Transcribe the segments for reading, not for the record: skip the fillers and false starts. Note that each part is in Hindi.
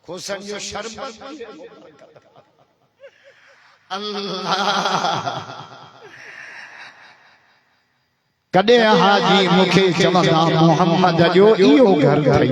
खुशन जो शरबत अल्लाह कदे हाजी मुखे चवंदा मोहम्मद जो इहो घर थई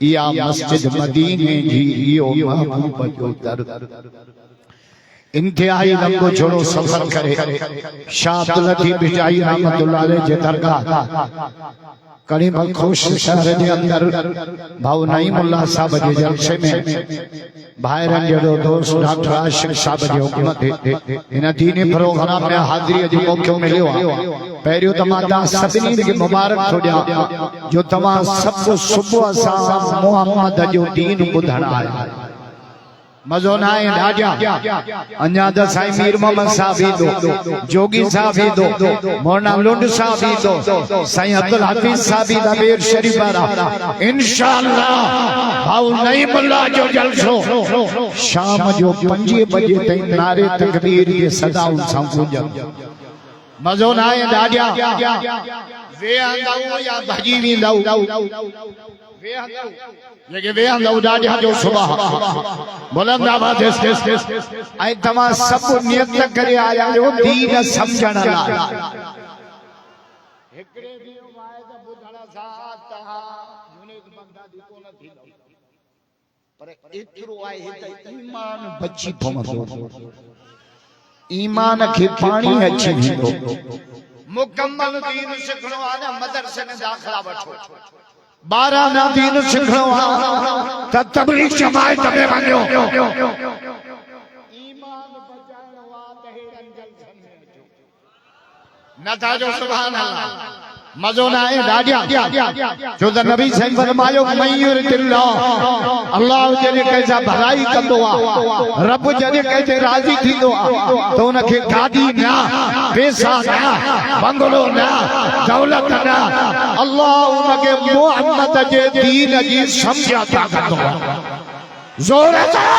इया मस्जिद मदीने जी इहो महबूब जो दर इंतहाई लंबो छोड़ो सफर करे शाह अब्दुल लतीफ बिजाई रहमतुल्लाह अलैह जे दरगाह करीब खुश शहर जे अंदर भाऊ नईमुल्लाह साहब जे जलसे में भाईरन जो दोस्त डॉक्टर आशिक साहब जे हुकूमत इन दीनी प्रोग्राम में हाज़िरी जो मौको मिलियो पहिरियों त मां तव्हां सभिनी खे मुबारक थो ॾियां जो तव्हां सभु सुबुह सां मोहम्मद जो दीन ॿुधण आया मज़ो न आहे ॾाढा अञा त साईं मीर मोहम्मद साहब ईंदो जोगी साहब ईंदो मौलाना लुंड साहब ईंदो साईं अब्दुल हफीज़ साहब ईंदा बेर शरीफ वारा इंशाअल्लाह भाऊ नईमुल्लाह जो जलसो शाम जो 5 बजे ताईं नारे तकबीर जे सदाउन सां गूंजंदो मज़ो न आहे ॾाढा वे आंदाऊ या भजी वेंदाऊ लेके वे हम लोग डाढ़िया जो सुबह बुलंद आवाज़ ऐं तव्हां सभु नियत करे आया हो दीन समझण लाइ हिकड़े ॾींहुं वाइद ॿुधण सां तव्हां जुनेद बगदादी कोन थींदो पर एतिरो आहे त ईमान बची पवंदो ईमान खे पाणी अची वेंदो मुकम्मल दीन सिखणो आहे न मदरसे में दाख़िला वठो 12 ना दीन सिखणो आहे त तबलीग जमायत में वञो ईमान बचाइणो आहे त हेरन जलसन में अचो नथा जो सुभान अल्लाह मज़ो न आहे ॾाढा जो त नबी साईं फरमायो मयूर दिल्ला अल्लाह जॾहिं कंहिंसां भलाई कंदो आहे रब जॾहिं कंहिंते राज़ी थींदो आहे त उनखे गाॾी न पैसा न बंगलो न दौलत न अल्लाह उनखे मोहम्मद जे दीन जी समझ अता कंदो आहे ज़ोर सां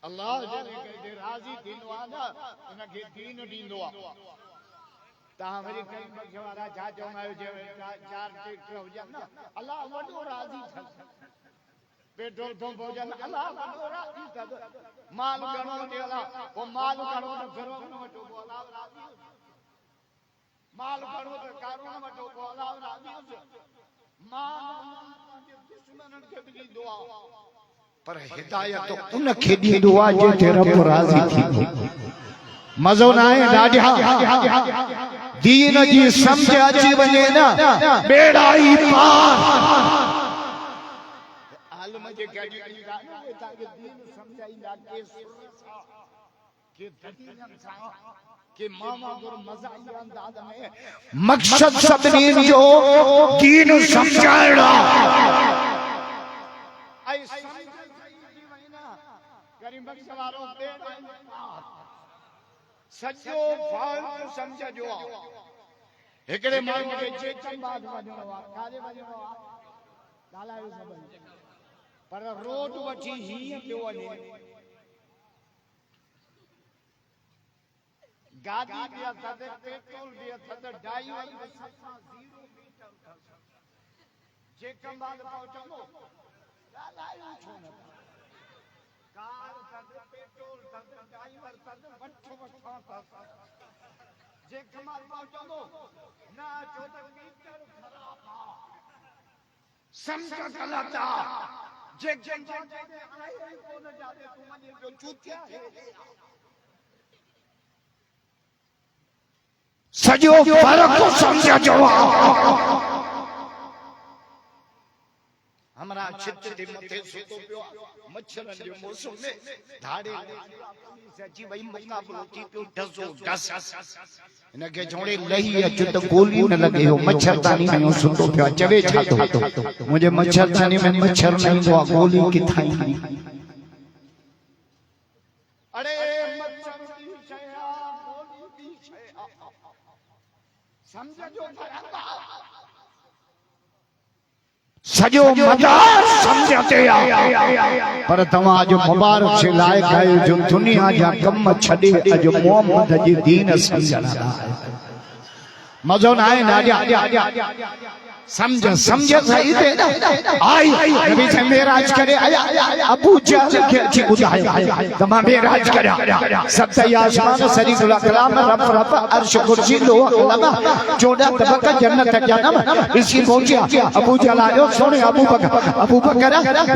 अल्लाह जॾहिं कंहिंते राज़ी थींदो आहे न उनखे दीन ॾींदो आहे तव्हां वरी कई बखवारा छा चवंदा आहियो जे 4 ट्रैक्टर हुजनि न अल्लाह वॾो राज़ी थिए पेट्रोल पंप हुजनि अल्लाह वॾो राज़ी थिए माल घणो हुजे अल्लाह पोइ माल घणो त फिरो न वठो पोइ अल्लाह राज़ी हुजे माल घणो त कारो न वठो पोइ अल्लाह राज़ी हुजे माल पंहिंजे दुश्मननि खे बि ॾींदो आहे पर हिदायत उनखे ॾींदो आहे जंहिंते रब राज़ी थींदो मज़ो न आहे ॾाढा दीन जी समझ अची वञे न बेड़ा ई पार आलम जे गाड़ी ईंदा ताके दीन समझाईंदा के सुरसा के दीन सां के मामा गुर मज़ाई अंदाज़ में मकसद सभिनी जो दीन समझाइणो ऐं समझ सही थी वई न करीम बख्श वारो बेड़ा ई पार सजो फाल्तू समझ जो एकड़े माण्हू खे चेचनबाद वञणो आहे काॾे वञणो आहे ॻाल्हायो सभई पर रोड वठी हीअं पियो वञे गाॾी बि अथसि पेट्रोल बि अथसि ड्राइवर बि 0 मीटर चेचनबाद पहुचंदो ॻाल्हायो छो न कार अथसि पेट्रोल अथसि ड्राइवर अथसि वठो जे कमाल पहुचंदो न छो त मीटर ख़राब आहे समझ ग़लत आहे जे आए कोन जाते तू वञे जो चूतिया सजो फर्क समझ जो हमरा छित ते मथे सुतो पियो मच्छरन जो मौसम में धाड़े सची वई मुकाबलो थी पियो डसो डस इनके जोड़े लही अच त गोली न लगे हो मच्छरदानी में सुतो पियो चवे छा तो मुझे मच्छरदानी में मच्छर नहीं दो गोली किथा ही अरे मच्छर की छया गोली की छया समझ जो फर्क सजो मदार समझते पर तवा जो मुबारक से लायक है जो दुनिया जा कम छड़े जो मोहम्मद जी दीन समझना मजो ना है ना समझ सही थे आई नबी से मेराज करे आया अबू जहल के अच्छी बुझाया तमाम मेराज करे सत्य आसमान सरीफुल कलाम रब रब अर्श कुर्सी लो लगा 14 तबका जन्नत जन्नम इसी पहुंचा अबू जहल आयो सोने अबू बकर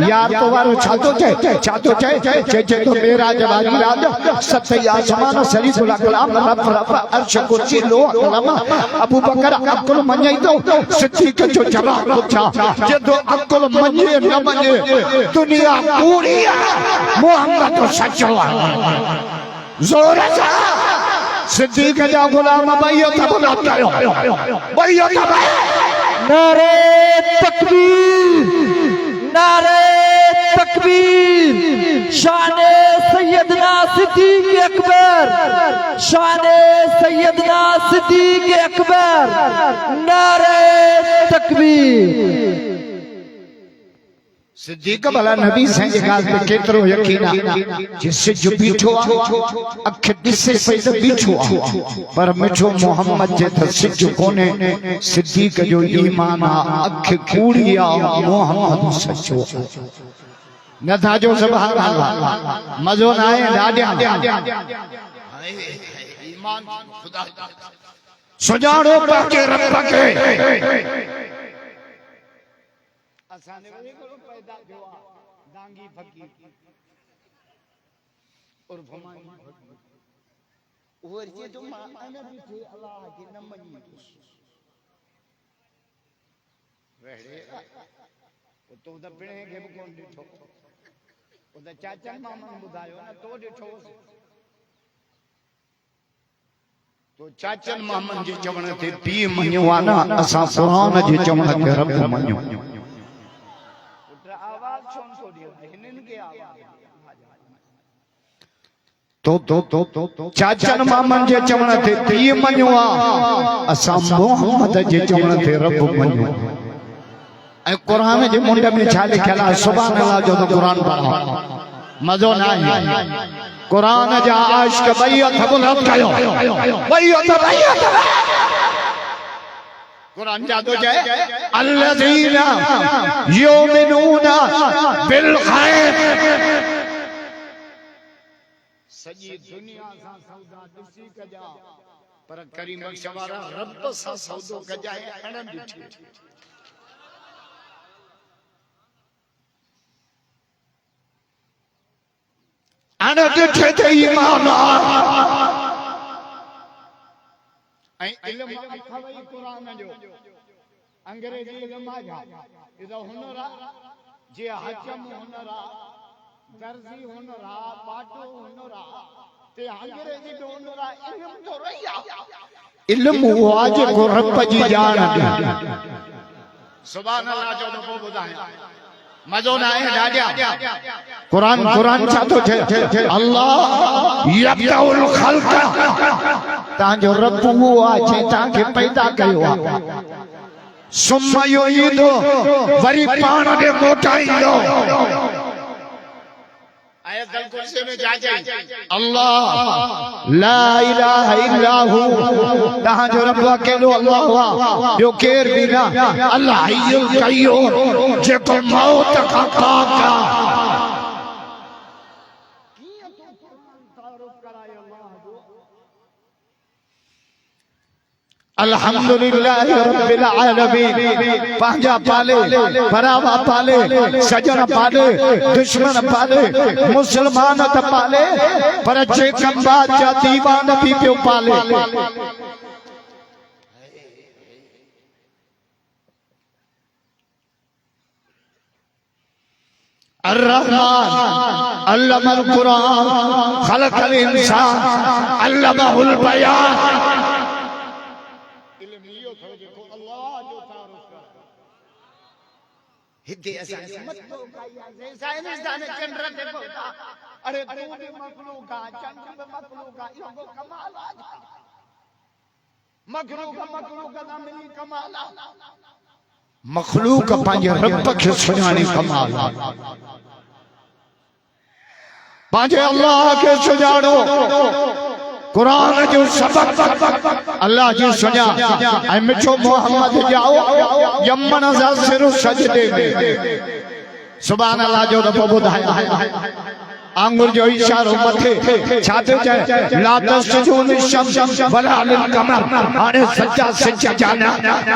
यार तो वारो छातो चे तो मेराज वाली रात सत्य आसमान सरीफुल कलाम रब रब अर्श कुर्सी लो लगा अबू बकर अकुल मन्याई तो सिद्दीक जो जवाब पूछा जदो अकुल मने न मने दुनिया पूरी मोहम्मद तो सच्चो जोर से सिद्दीक जा गुलाम भैया तब बतायो भैया तब नारे तकबीर शाने सैयदना सिद्दीक अकबर शाने सैयदना सिद्दीक अकबर नारे तकबीर सिद्दीक भला नबी से गाल पे केतरो यकीन जिससे जो बीठो अख दिसे पे बीठो पर मिठो मोहम्मद जे त सिज कोने सिद्दीक जो ईमान अख कूड़िया मोहम्मद सच्चो न था जो सुभान अल्लाह मजो ना है डाडिया ईमान खुदा सुजानो पाके रब के असाने पैदा हुआ दांगी फकीर और भमानी और ये तो माना भी थे अल्लाह के नमनी वेड़े वो तो द पिणे के कोन दिठो वो द चाचा मामा बुधायो ना तो दिठो तो चाचन मामन जे चवण ते पी मन्यो ना असा कुरान जे चवण के रब मन्यो तो चाचन मामन जे चवण ते पी मन्यो असा मोहम्मद जे चवण ते रब मन्यो ए कुरान जे मुंड में छा लिखला सुभान अल्लाह जो तो कुरान पढ़ा मजो ना है कुरान जा आशिक बैयत बुलंद कयो बैयत कुरान जादो जाए अल्लज़ीना युमिनूना बिल गैब सजी दुनिया सा सौदा दिसी कजा पर करीम शवारा रब सा सौदो कजाए अण दिठी अण दिठे ते ईमान ऐ इल्म अखवई कुरान जो अंग्रेजी इल्म आ इदा हुनरा जे हजम हुनरा दर्जी हुनरा पाटो हुनरा ते अंग्रेजी दो हुनरा इल्म तो रहिया इल्म हुआ जे को रब जी जान सुभान अल्लाह जो तो बुधाया मजो ना है डाडिया कुरान चातो छे अल्लाह यब्दउल खल्क ता जो रब हुआ छे ता के पैदा कयो सुम्मा युईदो वरी पाण दे मोटाईंदो आयत अल कुर्सी में जा जाए अल्लाह ला इलाहा इल्ला हु ता जो रब अकेलो अल्लाह हुआ जो केर भी ना अल्लाह हय्युल कय्यूम जेको मौत का पाका अल्हम्दुलिल्लाह रब्बिल आलमीन पांजा पाले भरावा पाले सजन पाले दुश्मन पाले मुसलमान त पाले पर जे कंबा जा दीवान भी पियो पाले अर्रहमान अल्लमल कुरान खलकल इंसान अल्लमहुल बयान हिते असांखे मखलूक आहे साइंसदान चंद्र ते पहुता अरे तू भी मखलूक आहे चंद्र भी मखलूक आहे इहो को कमाल आहे मखलूक दा मिली कमाल आहे मखलूक पंहिंजे रब खे सुञाणे कमाल आहे पंहिंजे अल्लाह खे सुञाणो कुरान जो सबक अल्लाह जी सुनिया ऐ मिठो मोहम्मद जाओ यमन जा सिर सजदे में सुभान अल्लाह जो रब बुधाया आंगुर जो इशारो मथे छाते जाए ला तस्जुन शम्स वला लिल कमर हाने सच्चा सच्चा जाना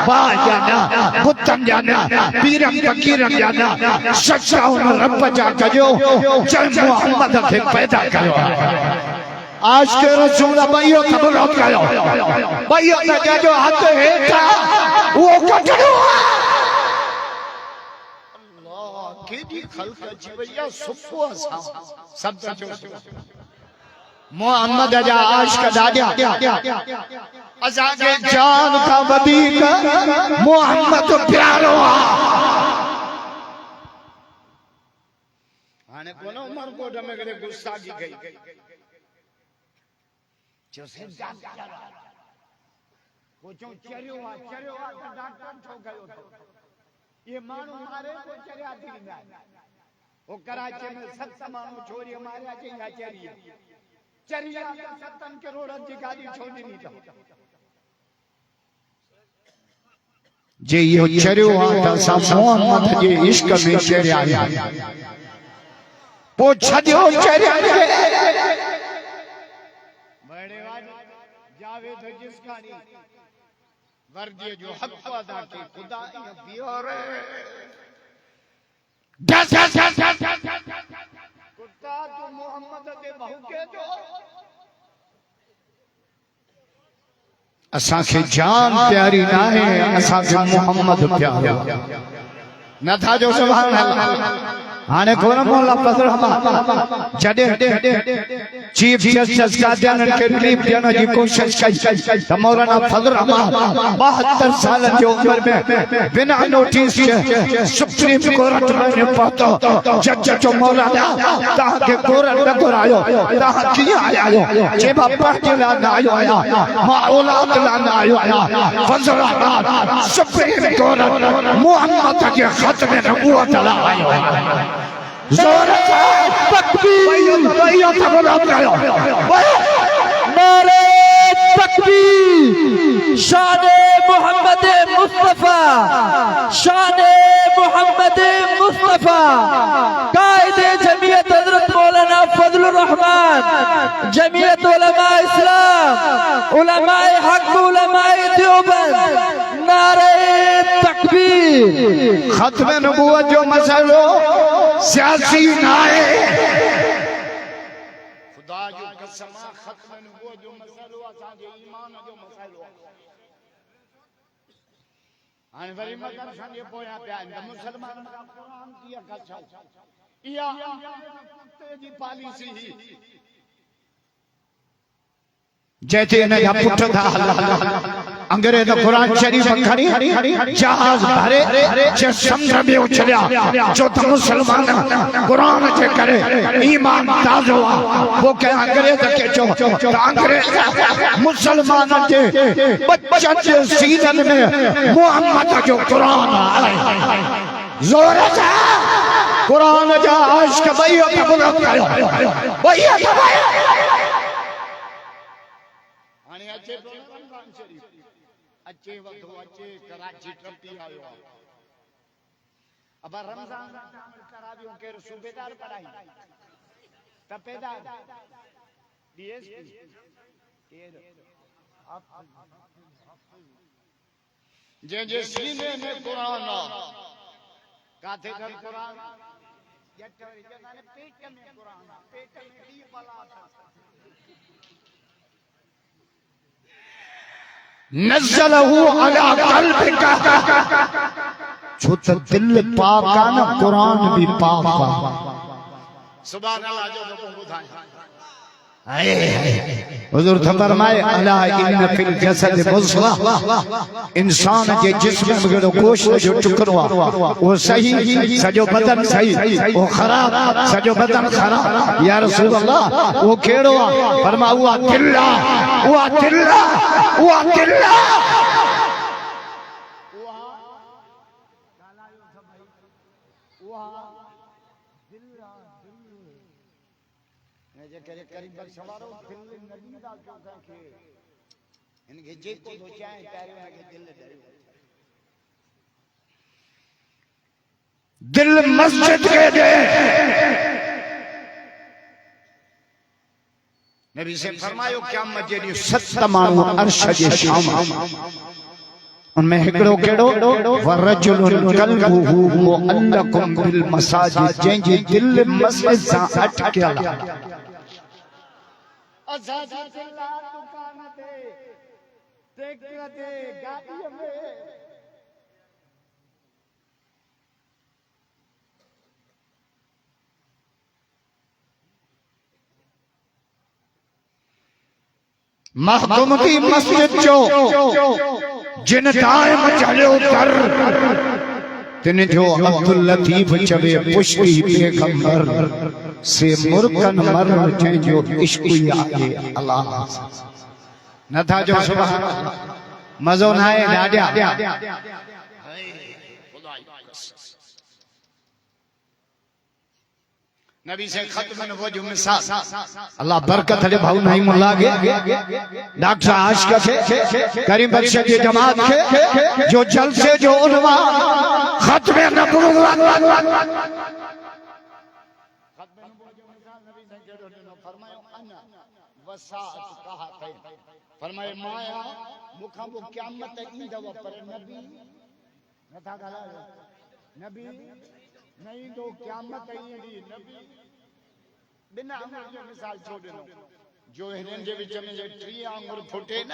बा जाना बुतन जाना पीरम फकीरम जाना सच्चा उन रब जा कजो जय मोहम्मद के पैदा करो आज के रसूल भाइयों खबर करो भाइयों का जो हाथ है वो कटो केडी खल्क जीवया सुपो असा सब मोहम्मद जा आशिक दादिया असा के जान का वदीक मोहम्मद प्यारो हाने कोनो उमर को डमे करे गुस्सा की गई जो से जान वो जो चरियो तो डॉक्टर ठो गयो ये मानू मारे को चरिया थी ना वो कराची में 7 मानू छोरी मारे आजे या चरिया 7 करोड़ की गाड़ी छोड़ी नहीं था जे यो चरियो आता सा मोहम्मद जे इश्क में चरिया पो छदियो चरिया बड़े जावे तो जिसका नहीं वर्दी जो हक अदा की खुदा बियोर दस कुत्ता तो मोहम्मद दे बहु के जो असा के जान प्यारी ना है असा के मोहम्मद प्यारो न था जो सुभान अल्लाह हाने कोन मोहल्ला फजल हम जडे चीफ जस्टिस का ध्यान के रिलीफ देने की कोशिश कई तो मौलाना फजल रहमान 72 साल की उम्र में बिना नोटिस के सुप्रीम कोर्ट में पहुंचो जज जो मौलाना ता के कोर्ट न करायो ता किया आयो जे बापा के ला ना आयो मां औलाद ला ना आयो फजल रहमान सुप्रीम कोर्ट मोहम्मद के खत में नबूवत ला आयो जोर से तकबीर भैया तकबीर नारे तकबीर शान मोहम्मद मुस्तफा शान मोहम्मद मुस्तफा कायदे जमीयत हजरत मौलाना फजलुर रहमान जमीयत उलमा इस्लाम उलमा हक उलमा देवबंद नारे तकबीर खत्म नबूवत जो मसलो सियासी ना है खुदा जो कसम खत्म नबूवत जो मसलो असा जे ईमान जो मसलो हां वरी मगर संगे पोया पिया मुसलमान कुरान की कसम इया तेजी पॉलिसी ही जैसे न पुट था अंग्रेज कुरान शरीफ खड़ी जहाज भरे जे समुद्र में उछलिया जो तो मुसलमान कुरान के करे ईमान ताजो वो के अंग्रेज के जो अंग्रेज मुसलमान के बच्चन के सीजन में मोहम्मद जो कुरान आए जोर से कुरान जा आशिक भैया के बुलंद करो भैया अच्छे रमजान शरीफ अच्छे वक्त अच्छे कराची ट्रपी आयो अब रमजान करावियों के सूबेदार पढ़ाई तपेदार डीएसपी जे सीने में कुरान काथे कर कुरान यटरी जनाने पेट में कुरान पेट में दी बला था नज़लहु अला क़ल्बिका छो त दिल पाक आ न कुरान भी पाक आ सुभान अल्लाह जो ॿुधाए हुजूर फरमाए अला इन फिल जसद मुज़ग़ा इंसान के जिस्म में जो गोश्त जो टुकड़ो वो सही सजो बदन सही वो खराब सजो बदन खराब या रसूल अल्लाह वो केड़ो फरमा हुआ दिल्ला ने जे करे करीब सवारो दिल नबी दा चौका के इनके जे को दो चाहे तारे के दिल डरियो दिल मस्जिद के दे नबी से फरमायो क़यामत जे दी 7 माण्हू अर्श जे शाम उनमें हिकड़ो केड़ो वरजुलुन कल्बुहु मुअल्लकुम बिल मसाजिद जंहिंजी दिल मस्जिद सां अटकियल असा चिल्ला दुकान ते ट्रैक्टर ते गाड़ी में महदूमती मस्जिद जो जिन टाइम चलियो कर तिन जो अब्दुल लतीफ चवे पुष्टि पैगंबर से मुर्कन मर जंहिं जो इश्क आहे अल्लाह न था जो सुभान मज़ो न आहे ॾाढा नबी से खत्म नबूवत जो मिसाल अल्लाह बरकत दे भाऊ नईमुल्लाह के डॉक्टर आशिक के करीम बख्श की जमात के जो जलसे जो उन्वान खत्म नबूवत फरमायो अना वसात कहा थे फरमाए माया मुखा वो क़यामत ईंदव पर नबी नथा ॻाल्हायो नबी नहीं तो क़यामत ईंदी नबी बिना आंगुर जो मिसाल छो ॾिनो जो हिननि जे विच में जे 3 आंगुर फुटे न